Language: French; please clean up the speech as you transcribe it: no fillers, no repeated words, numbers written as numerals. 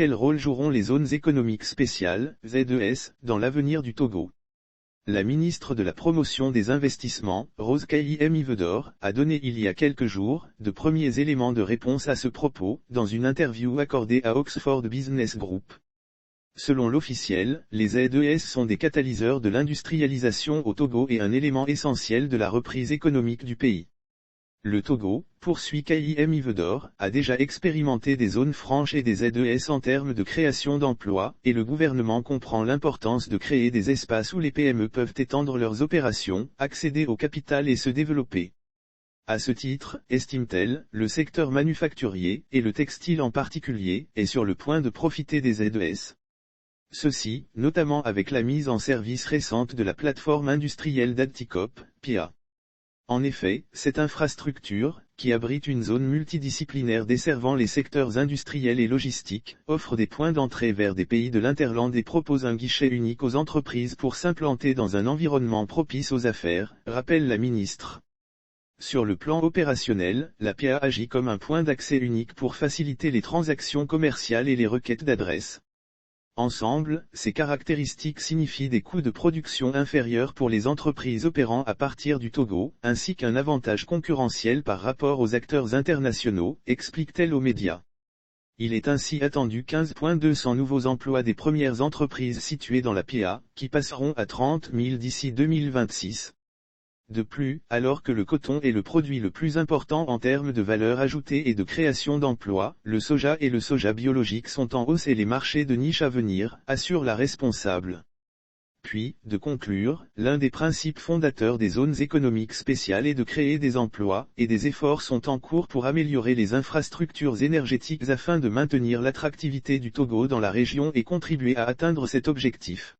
quel rôle joueront les zones économiques spéciales, ZES, dans l'avenir du Togo? La ministre de la Promotion des Investissements, Rose Kaïem Yvedor, a donné il y a quelques jours, de premiers éléments de réponse à ce propos, dans une interview accordée à Oxford Business Group. Selon l'officiel, les ZES sont des catalyseurs de l'industrialisation au Togo et un élément essentiel de la reprise économique du pays. Le Togo, poursuit Kaïem Yvedor, a déjà expérimenté des zones franches et des ZES en termes de création d'emplois, et le gouvernement comprend l'importance de créer des espaces où les PME peuvent étendre leurs opérations, accéder au capital et se développer. À ce titre, estime-t-elle, le secteur manufacturier, et le textile en particulier, est sur le point de profiter des ZES. Ceci, notamment avec la mise en service récente de la plateforme industrielle d'Adticop, PIA. En effet, cette infrastructure, qui abrite une zone multidisciplinaire desservant les secteurs industriels et logistiques, offre des points d'entrée vers des pays de l'Interland et propose un guichet unique aux entreprises pour s'implanter dans un environnement propice aux affaires, rappelle la ministre. Sur le plan opérationnel, la PIA agit comme un point d'accès unique pour faciliter les transactions commerciales et les requêtes d'adresse. Ensemble, ces caractéristiques signifient des coûts de production inférieurs pour les entreprises opérant à partir du Togo, ainsi qu'un avantage concurrentiel par rapport aux acteurs internationaux, explique-t-elle aux médias. Il est ainsi attendu 15,200 nouveaux emplois des premières entreprises situées dans la PIA, qui passeront à 30 000 d'ici 2026. De plus, alors que le coton est le produit le plus important en termes de valeur ajoutée et de création d'emplois, le soja et le soja biologique sont en hausse et les marchés de niche à venir, assure la responsable. Puis, de conclure, l'un des principes fondateurs des zones économiques spéciales est de créer des emplois, et des efforts sont en cours pour améliorer les infrastructures énergétiques afin de maintenir l'attractivité du Togo dans la région et contribuer à atteindre cet objectif.